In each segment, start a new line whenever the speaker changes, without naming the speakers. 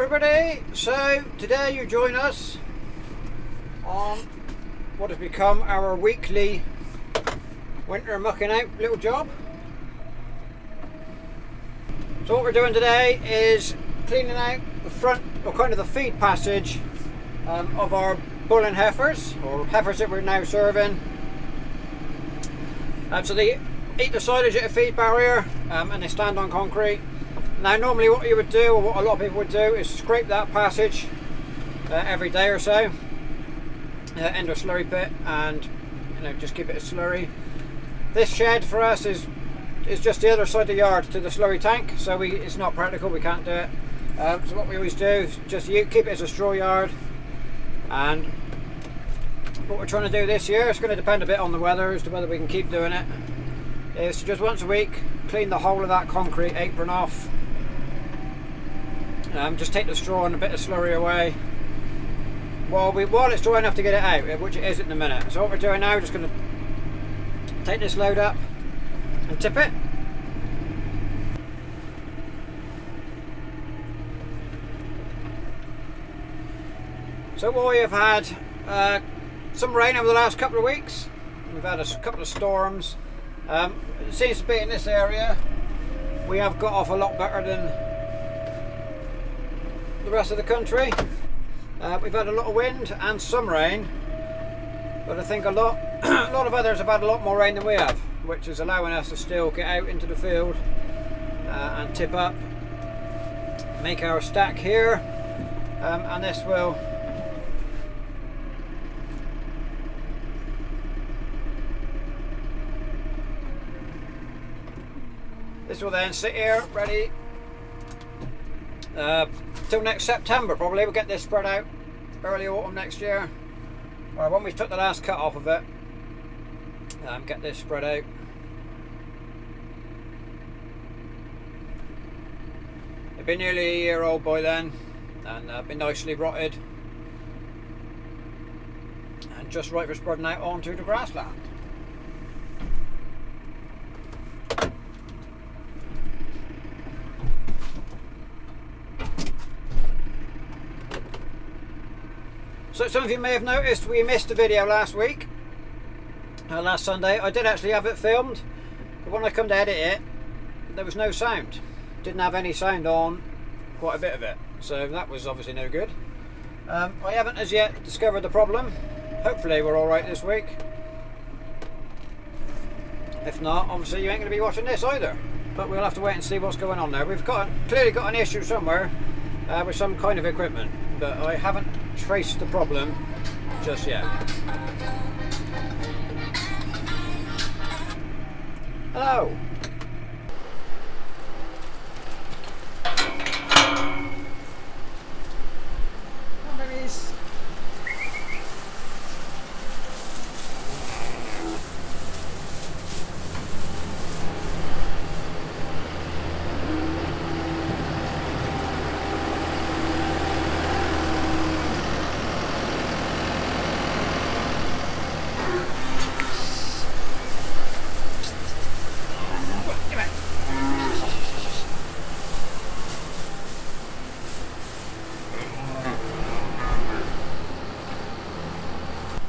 everybody, so today you join us on what has become our weekly winter mucking out little job. So what we're doing today is cleaning out the front, or kind of the feed passage of our bulling heifers, or heifers that we're now serving. So they eat the silage at a feed barrier and they stand on concrete. Now normally what you would do, or what a lot of people would do, is scrape that passage every day or so into a slurry pit, and just keep it a slurry. This shed for us is just the other side of the yard to the slurry tank, so it's not practical, we can't do it. So what we always do is just keep it as a straw yard. And what we're trying to do this year, it's going to depend a bit on the weather as to whether we can keep doing it, is to just once a week clean the whole of that concrete apron off. Just take the straw and a bit of slurry away while it's dry enough to get it out, which it is in a minute. So what we're doing now, we're just going to take this load up and tip it. So we have had some rain over the last couple of weeks. We've had a couple of storms. It seems to be in this area we have got off a lot better than the rest of the country. We've had a lot of wind and some rain, but I think a lot of others have had a lot more rain than we have, which is allowing us to still get out into the field and tip up, make our stack here, and this will then sit here ready till next September probably. We'll get this spread out early autumn next year, or when we took the last cut off of it, get this spread out. It'd been nearly a year old by then, and been nicely rotted and just right for spreading out onto the grassland. So some of you may have noticed we missed a video last week, last Sunday. I did actually have it filmed, but when I come to edit it, there was no sound. Didn't have any sound on quite a bit of it, so that was obviously no good. I haven't as yet discovered the problem. Hopefully we're alright this week. If not, obviously you ain't going to be watching this either, but we'll have to wait and see what's going on there. We've clearly got an issue somewhere with some kind of equipment, but I haven't traced the problem just yet. Hello. Come on, babies.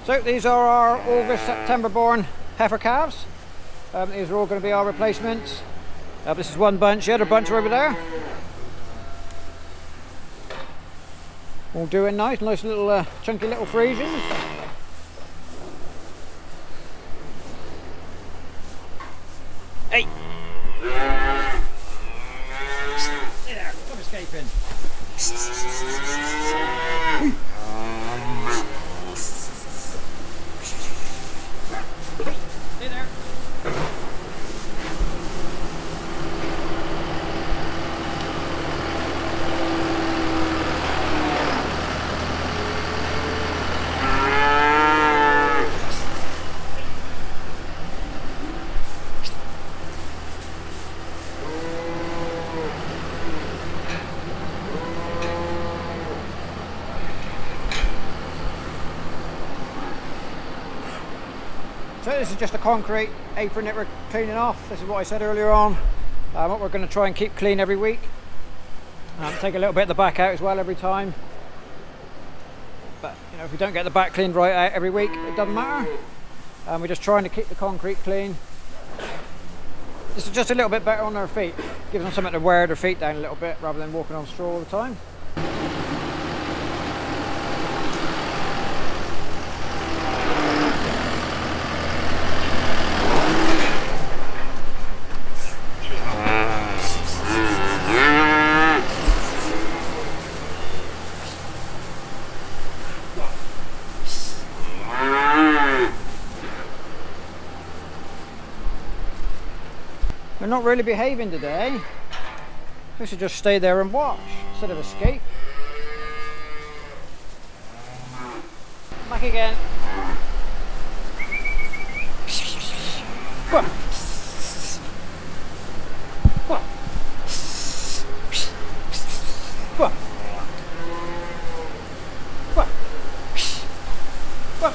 So these are our August, September born heifer calves. These are all going to be our replacements. This is one bunch, the other bunch are over there. All doing nice little chunky little Friesians. Hey! Hey there, stop escaping. Hey there. So this is just a concrete apron that we're cleaning off. This is what I said earlier on. What we're going to try and keep clean every week. Take a little bit of the back out as well every time. But you know, if we don't get the back cleaned right out every week, it doesn't matter. We're just trying to keep the concrete clean. This is just a little bit better on their feet. Gives them something to wear their feet down a little bit rather than walking on straw all the time. They're not really behaving today. They should just stay there and watch instead of escape. Back again. Come on. Come on. Come on. Come on. Come on.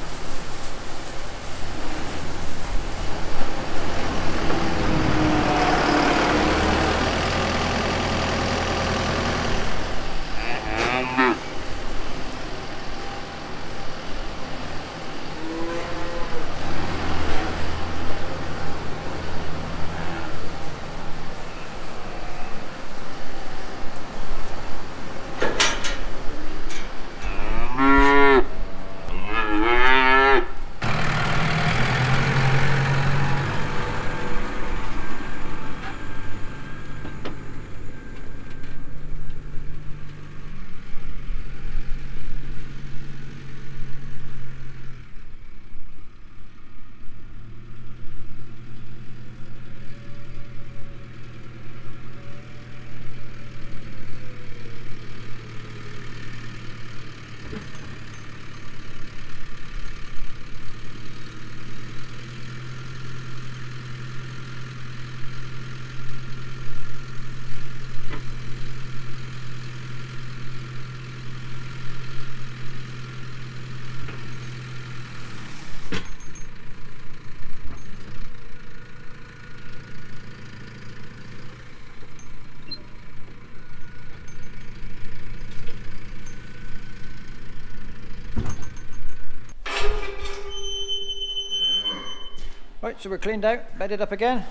Right, so we're cleaned out, bedded up again.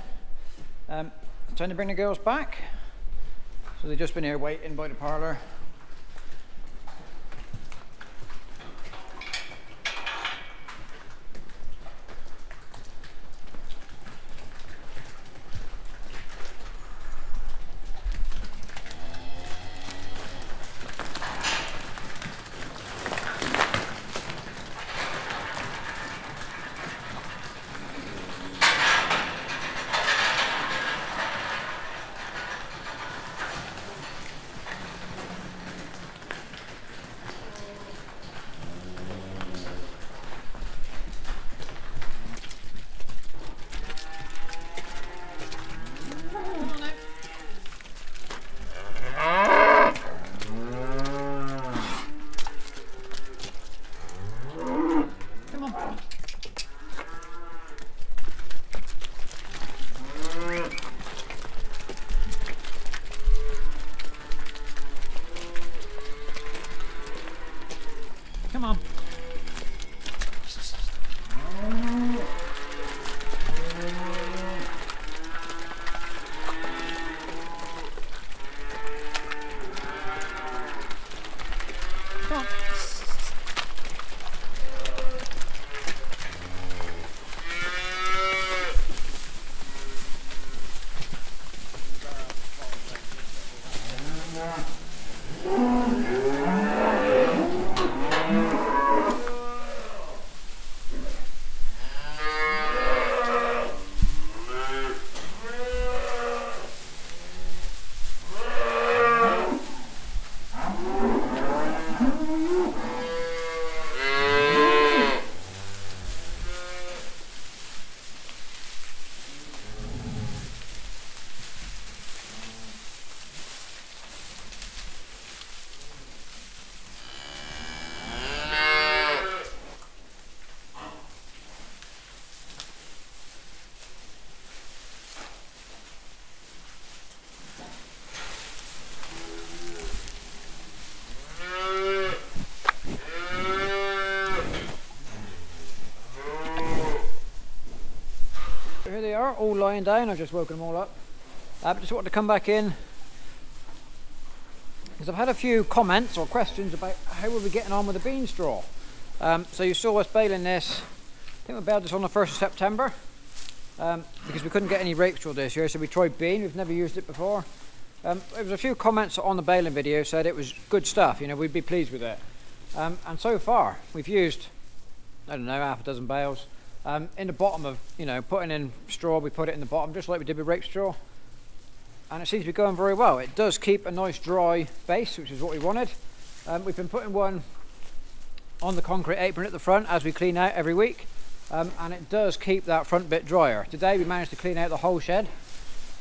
Time to bring the girls back. So they've just been here waiting by the parlour. Come on. Come on. all lying down. I've just woken them all up. But just wanted to come back in because I've had a few comments or questions about how we'll be getting on with the bean straw. So you saw us baling this. I think we baled this on the 1st of September because we couldn't get any rape straw this year, so we tried bean. We've never used it before. There was a few comments on the baling video said it was good stuff, you know, we'd be pleased with it. And so far we've used, I don't know, half a dozen bales. In the bottom of, you know, putting in straw, we put it in the bottom just like we did with rape straw, and it seems to be going very well. It does keep a nice dry base, which is what we wanted. We've been putting one on the concrete apron at the front as we clean out every week, and it does keep that front bit drier. Today we managed to clean out the whole shed,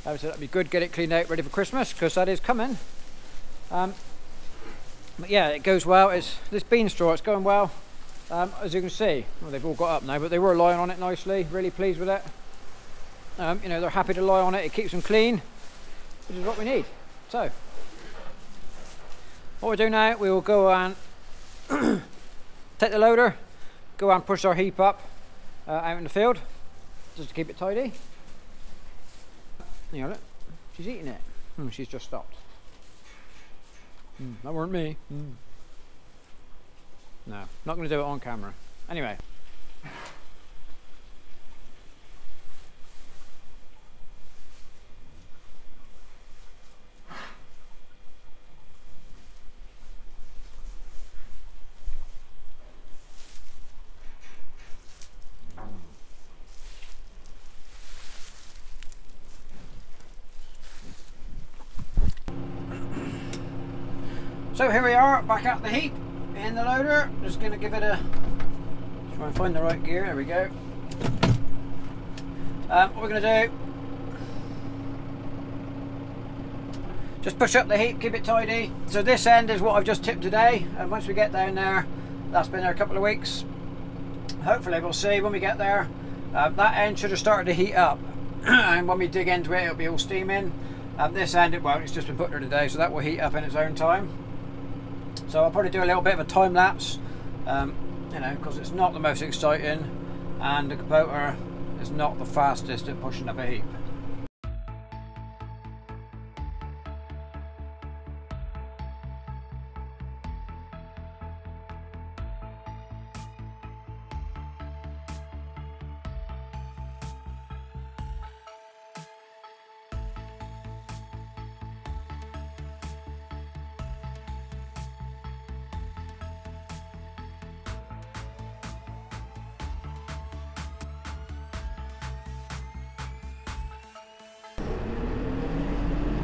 so that'd be good, get it cleaned out ready for Christmas, because that is coming. But yeah, it goes well. This bean straw, it's going well. As you can see, well, they've all got up now, but they were lying on it nicely, really pleased with it. You know, they're happy to lie on it, it keeps them clean, which is what we need. So, what we'll do now, we will go and take the loader, go and push our heap up out in the field, just to keep it tidy. You know, look, she's eating it. She's just stopped. That weren't me. No, not going to do it on camera. Anyway. So here we are, back at the heap in the loader. Just going to give it a try and find the right gear. There we go. What we're going to do, just push up the heap, keep it tidy. So this end is what I've just tipped today, and once we get down there, that's been there a couple of weeks. Hopefully we'll see when we get there. That end should have started to heat up, and when we dig into it, it'll be all steaming. This end it won't. It's just been put there today, so that will heat up in its own time. So I'll probably do a little bit of a time lapse, you know, because it's not the most exciting, and the Kubota is not the fastest at pushing up a heap.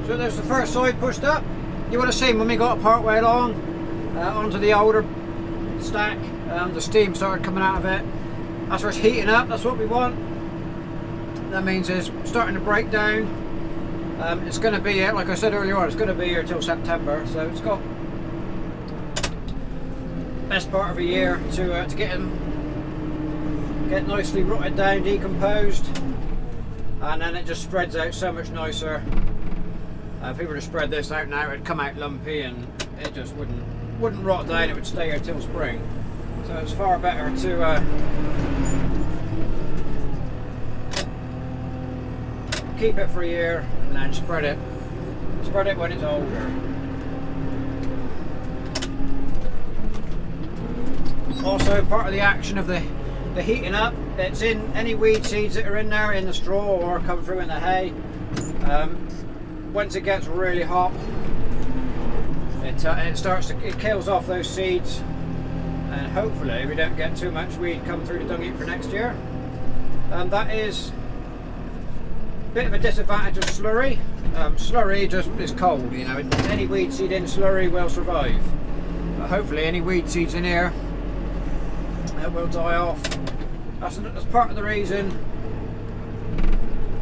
So there's the first side pushed up. You would have seen when we got part way along onto the older stack, the steam started coming out of it. That's where it's heating up, that's what we want. That means it's starting to break down. It's going to be here, like I said earlier on, it's going to be here till September, so it's got best part of a year to get nicely rotted down, decomposed, and then it just spreads out so much nicer. If we were to spread this out now, it'd come out lumpy and it just wouldn't rot down, it would stay here till spring. So it's far better to keep it for a year and then spread it when it's older. Also, part of the action of the heating up, it's in any weed seeds that are in there in the straw or come through in the hay. Once it gets really hot, it kills off those seeds, and hopefully we don't get too much weed come through the dung heap for next year. That is a bit of a disadvantage of slurry. Slurry just is cold, you know. Any weed seed in slurry will survive, but hopefully any weed seeds in here will die off. That's part of the reason.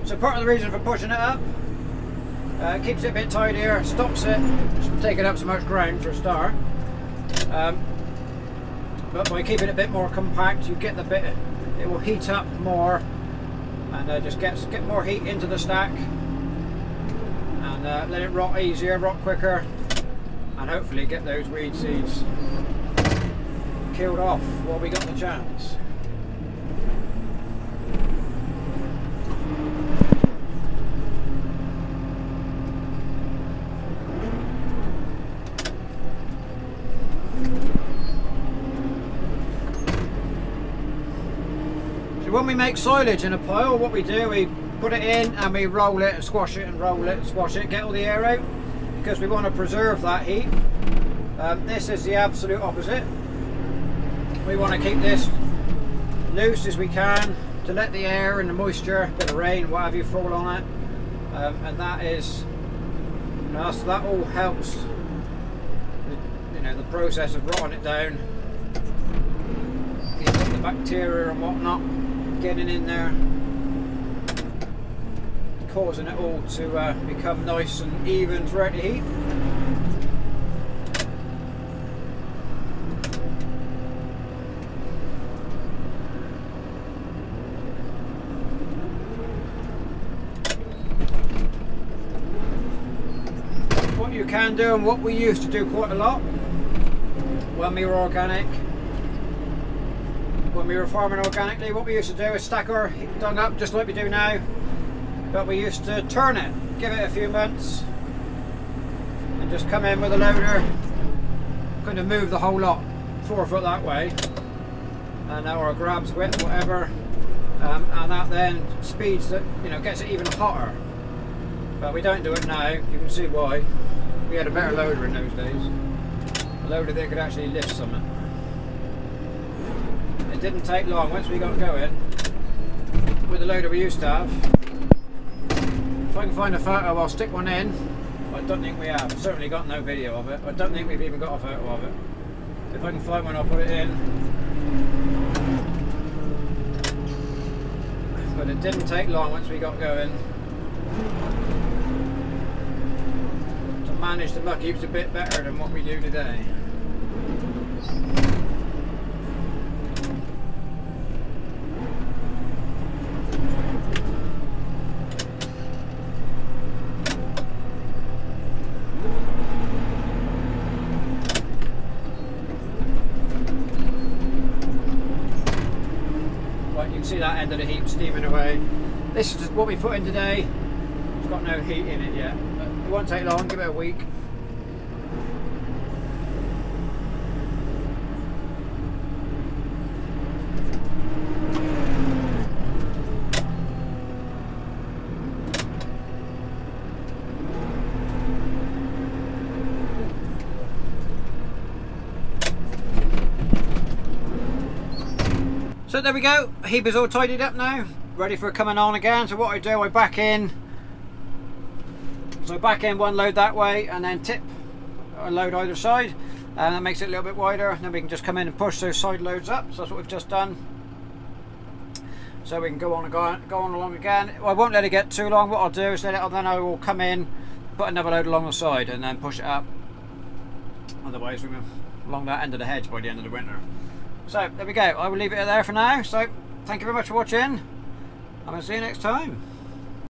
So part of the reason for pushing it up. Keeps it a bit tidier, stops it from taking up so much ground for a start. But by keeping it a bit more compact, you get it will heat up more, and just get more heat into the stack, and let it rot easier, rot quicker, and hopefully get those weed seeds killed off while we got the chance. when we make silage in a pile, what we do, we put it in and we roll it and squash it and roll it and squash it, get all the air out, because we want to preserve that heat. This is the absolute opposite. We want to keep this loose as we can to let the air and the moisture, a bit of rain, what have you, fall on it. And that is, so that all helps, the process of rotting it down. You got the bacteria and whatnot getting in there, causing it all to become nice and even throughout the heat. What you can do, and what we used to do quite a lot when we were organic, when we were farming organically, what we used to do is stack our dung up just like we do now, but we used to turn it, give it a few months, and just come in with a loader, kind of move the whole lot 4 foot that way, and or grabs width, whatever, and that then speeds it, gets it even hotter. But we don't do it now. You can see why. We had a better loader in those days, a loader that could actually lift something. It didn't take long once we got going with the loader we used to have. If I can find a photo, I'll stick one in. I don't think we have. Certainly got no video of it. I don't think we've even got a photo of it. If I can find one, I'll put it in. But it didn't take long once we got going to manage the muck heaps a bit better than what we do today. See that end of the heap steaming away. This is just what we put in today. It's got no heat in it yet, but it won't take long, give it a week. So there we go, heap is all tidied up now, ready for coming on again. So what I do, I back in one load that way and then tip a load either side, and that makes it a little bit wider, and then we can just come in and push those side loads up. So that's what we've just done. So we can go on along again. I won't let it get too long. What I'll do is then I will come in, put another load along the side and then push it up. Otherwise we're along that end of the hedge by the end of the winter. So there we go, I will leave it there for now. So thank you very much for watching, and I'll see you next time.